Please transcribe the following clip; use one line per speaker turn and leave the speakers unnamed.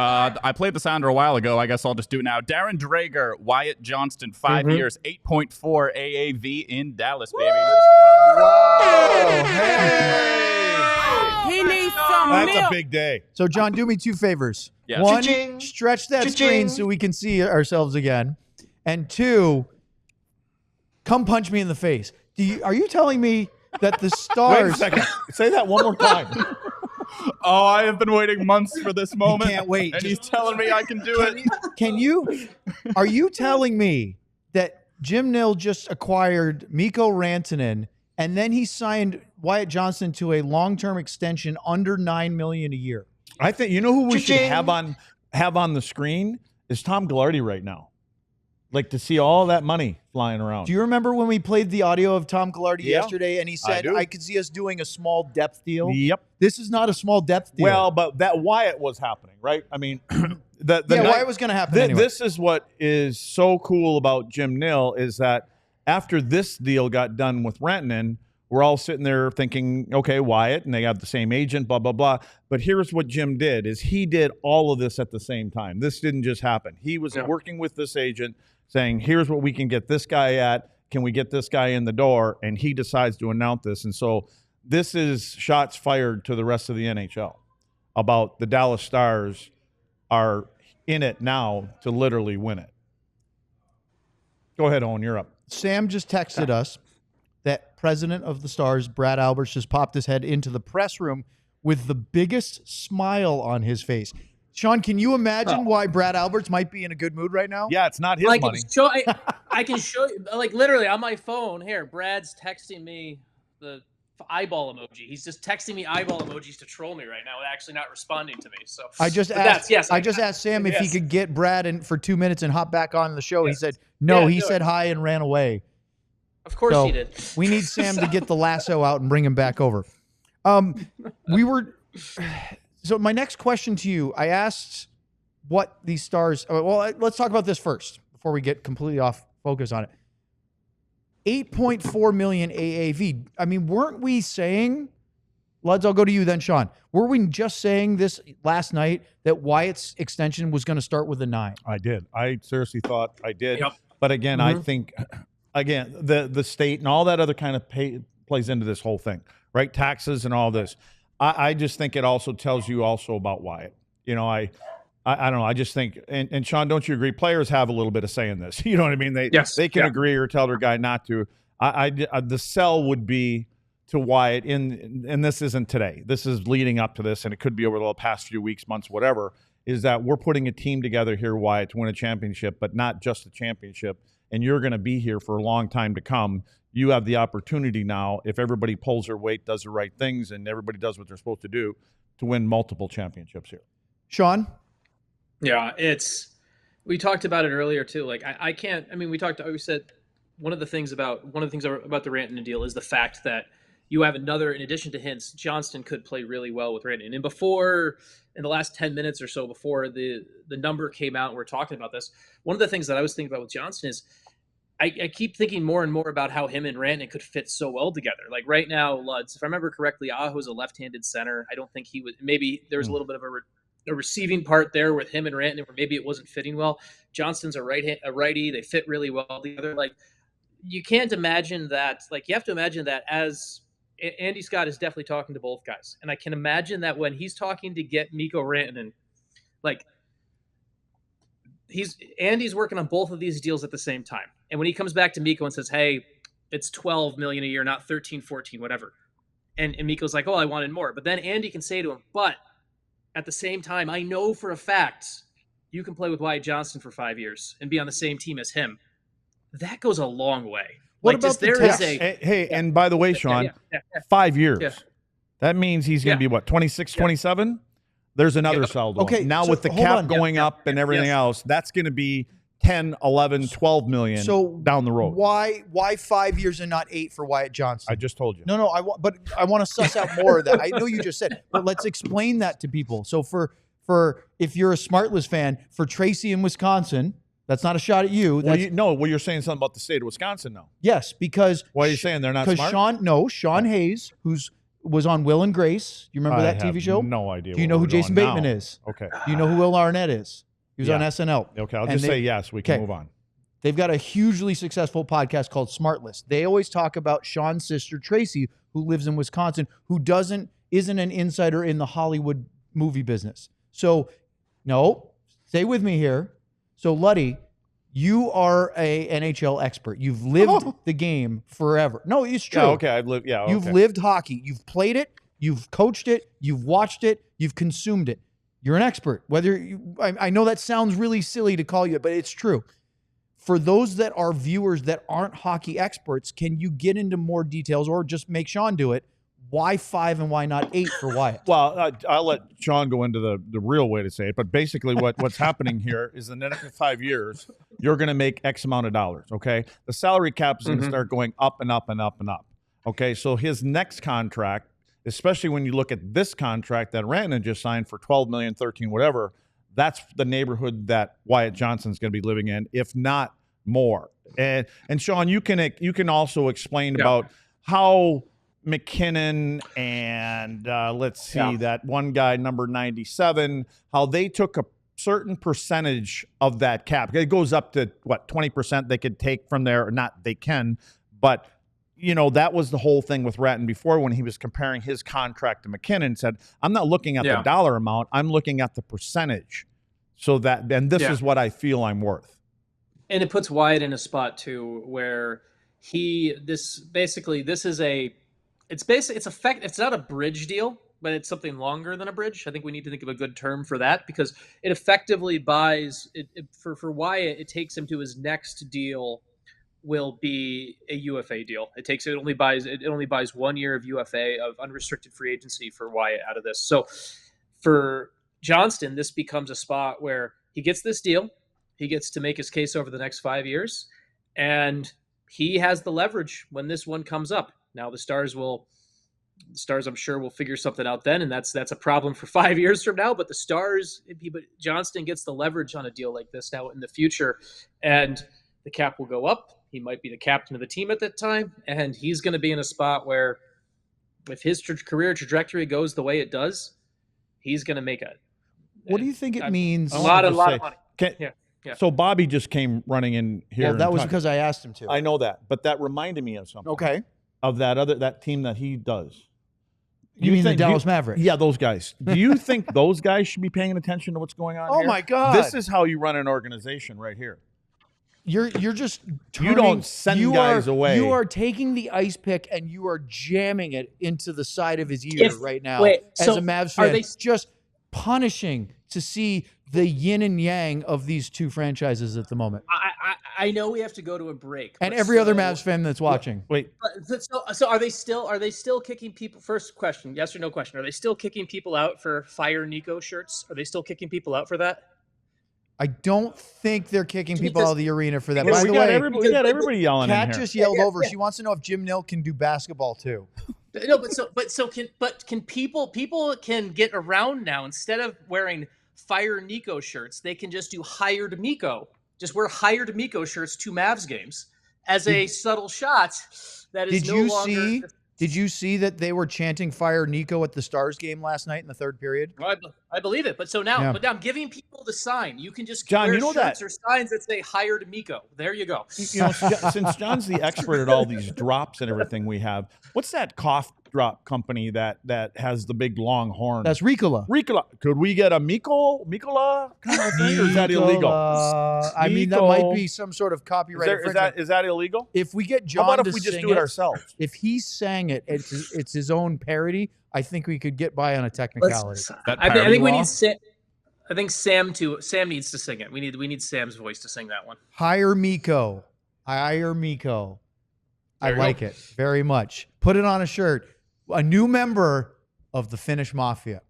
I played the sounder a while ago. I guess I'll just do it now. Darren Drager, Wyatt Johnston, 5 years, 8.4 AAV in Dallas, baby.
Whoa, hey.
He needs some
That's
milk.
a big day.
So, John, do me 2 favors.
Yeah.
One,
Cha-ching.
stretch that
Cha-ching.
screen so we can see ourselves again. And 2, come punch me in the face. Are you telling me that the
Wait a
Stars...
second. Say that one more time.
Oh, I have been waiting months for this moment.
can't wait.
And he's telling me I can do it.
Are you telling me that Jim Nill just acquired Mikko Rantanen and then he signed Wyatt Johnston to a long-term extension under $9 million a year?
I think, you know who we should Cha-ching.
have
on the screen is Tom Glardy right now. Like, to see all that money flying around.
Do you remember when we played the audio of Tom Glardy
Yeah,
yesterday and he said,
do.
I could see us doing a small depth deal?
Yep.
This is not a small depth deal.
Well, but that Wyatt was happening, right? I mean,
Wyatt was going to happen anyway.
This is what is so cool about Jim Nill is that after this deal got done with Rantanen, we're all sitting there thinking, okay, Wyatt, and they have the same agent, blah, blah, blah. But here's what Jim did, is he did all of this at the same time. This didn't just happen. He was working with this agent saying, here's what we can get this guy at. Can we get this guy in the door? And he decides to announce this. And so this is shots fired to the rest of the NHL about the Dallas Stars are in it now to literally win it. Go ahead, Owen, you're up.
Sam just texted us that president of the Stars, Brad Alberts, just popped his head into the press room with the biggest smile on his face. Sean, can you imagine why Brad Alberts might be in a good mood right now?
Yeah, it's not his money.
I can show you, like, literally on my phone here. Brad's texting me the eyeball emoji. He's just texting me eyeball emojis to troll me right now, actually not responding to me. So
I just asked Sam if he could get Brad in for 2 minutes and hop back on the show. He said no.
Yeah,
he said hi and ran away.
Of course he did.
We need Sam to get the lasso out and bring him back over. So my next question to you, I asked what these Stars. Well, let's talk about this first before we get completely off focus on it. 8.4 million AAV. I mean, weren't we saying, Luds, I'll go to you then, Sean. Were we just saying this last night that Wyatt's extension was going to start with a 9?
I did. I seriously thought I did.
Yep.
But again, I think, again, the state and all that other kind of plays into this whole thing, right? Taxes and all this. I just think it also tells you also about Wyatt. You know, I don't know. I just think, and Sean, don't you agree? Players have a little bit of say in this. You know what I mean? They can agree or tell their guy not to. The sell would be to Wyatt and this isn't today. This is leading up to this, and it could be over the past few weeks, months, whatever. Is that we're putting a team together here, Wyatt, to win a championship, but not just a championship. And you're going to be here for a long time to come. You have the opportunity now, if everybody pulls their weight, does the right things, and everybody does what they're supposed to do, to win multiple championships here.
Sean?
Yeah, we talked about it earlier too. Like I can't, I mean, we said one of the things about the Rantanen deal is the fact that you have another, in addition to Hintz, Johnston could play really well with Rantanen. And in the last 10 minutes or so before the number came out and we're talking about this, one of the things that I was thinking about with Johnston is I keep thinking more and more about how him and Rantanen could fit so well together. Like right now, Luds, if I remember correctly, Aho's a left-handed center. I don't think he would. Maybe there was a little bit of a receiving part there with him and Rantanen where maybe it wasn't fitting well. Johnston's a righty. They fit really well together. Like you can't imagine that. Like you have to imagine that as Andy Scott is definitely talking to both guys, and I can imagine that when he's talking to get Mikko Rantanen, like Andy's working on both of these deals at the same time. And when he comes back to Mikko and says, hey, it's 12 million a year, not 13, 14, whatever. And Mikko's like, oh, I wanted more. But then Andy can say to him, but at the same time, I know for a fact you can play with Wyatt Johnston for 5 years and be on the same team as him. That goes a long way.
What about the tax?
Hey, and by the way, Sean, 5 years. Yeah. That means he's going to be, what, 26, 27? There's another saldo.
Okay,
now
so
with the cap going up and everything else, that's going to be 10, 11, 12 million down the road.
Why 5 years and not 8 for Wyatt Johnston?
I just told you.
No, I want to suss out more of that. I know you just said, but let's explain that to people. So for if you're a Smartless fan, for Tracy in Wisconsin, that's not a shot at you.
You're saying something about the state of Wisconsin now.
Yes, because
why are you saying they're not smart?
Sean Hayes, who's was on Will and Grace. You remember that TV show?
No idea.
Do you know who Jason Bateman is?
Okay.
Do you know who Will Arnett is? He was on SNL.
Okay, I'll just say yes. We can move on.
They've got a hugely successful podcast called Smart List. They always talk about Sean's sister Tracy, who lives in Wisconsin, who isn't an insider in the Hollywood movie business. So, no, stay with me here. So, Luddy, you are a NHL expert. You've lived the game forever. No, it's true.
Yeah, okay, I've lived. Yeah,
You've lived hockey. You've played it. You've coached it. You've watched it. You've consumed it. You're an expert. I know that sounds really silly to call you, but it's true. For those that are viewers that aren't hockey experts, can you get into more details or just make Sean do it? Why 5 and why not 8 for Wyatt?
Well, I'll let Sean go into the real way to say it, but basically what's happening here is in the next 5 years, you're going to make X amount of dollars, okay? The salary cap is going to start going up and up and up and up, okay? So his next contract, especially when you look at this contract that Rantanen just signed for $12 million, 13, whatever, that's the neighborhood that Wyatt Johnston's going to be living in, if not more. And Sean, you can also explain about how McKinnon and let's see that one guy, number 97, how they took a certain percentage of that cap. It goes up to what, 20% they could take from there, or not they can, but you know, that was the whole thing with Rantanen before when he was comparing his contract to McKinnon, said, I'm not looking at the dollar amount, I'm looking at the percentage. So that, and this is what I feel I'm worth.
And it puts Wyatt in a spot too, where it's not a bridge deal, but it's something longer than a bridge. I think we need to think of a good term for that, because it effectively buys for Wyatt. It takes him to his next deal will be a UFA deal. It only buys 1 year of UFA, of unrestricted free agency, for Wyatt out of this. So for Johnston, this becomes a spot where he gets this deal. He gets to make his case over the next 5 years, and he has the leverage when this one comes up. Now the Stars, I'm sure, will figure something out then, and that's a problem for 5 years from now. But but Johnston gets the leverage on a deal like this now in the future, and the cap will go up. He might be the captain of the team at that time, and he's going to be in a spot where, if his career trajectory goes the way it does, he's going to make
What do you think it means?
A lot of money.
Yeah. So Bobby just came running in here.
Well, that was because I asked him to.
I know that, but that reminded me of something.
Okay.
Of that team that he does.
You mean the Dallas Mavericks?
Yeah, those guys. Do you think those guys should be paying attention to what's going on here?
Oh my God.
This is how you run an organization right here.
You're just turning,
you don't send guys away.
You are taking the ice pick and you are jamming it into the side of his ear right now. As a Mavs fan, just punishing to see the yin and yang of these two franchises at the moment.
I know we have to go to a break,
and every other Mavs fan that's watching.
Wait.
So are they still kicking people? First question, yes or no question. Are they still kicking people out for Fire Nico shirts? Are they still kicking people out for that?
I don't think they're kicking people out of the arena for that.
By
the way,
we got everybody yelling in here.
Kat just yelled over. She wants to know if Jim Nill can do basketball too.
No, can people can get around now, instead of wearing Fire Nico shirts, they can just do Hired Mikko. Just wear Hired Mikko shirts to Mavs games as a subtle shot. That is no longer.
Did you see that they were chanting Fire Nico at the Stars game last night in the third period?
Well, I believe it. But now I'm giving people the sign. You can just
John,
wear
you know
shirts
that.
or signs that say Hired Mikko. There you go.
You know, since John's the expert at all these drops and everything we have, what's that cough drop company that has the big long horn?
That's Ricola.
Ricola. Could we get a Micola kind of thing, or is that illegal?
I mean, that might be some sort of copyright infringement.
Is that illegal?
If we get John,
how about if we just do it ourselves?
If he sang it, it's his own parody. I think we could get by on a technicality.
I think we need. I think Sam too. Sam needs to sing it. We need Sam's voice to sing that one.
Hire Mikko. Hire Mikko. I like it very much. Put it on a shirt. A new member of the Finnish Mafia.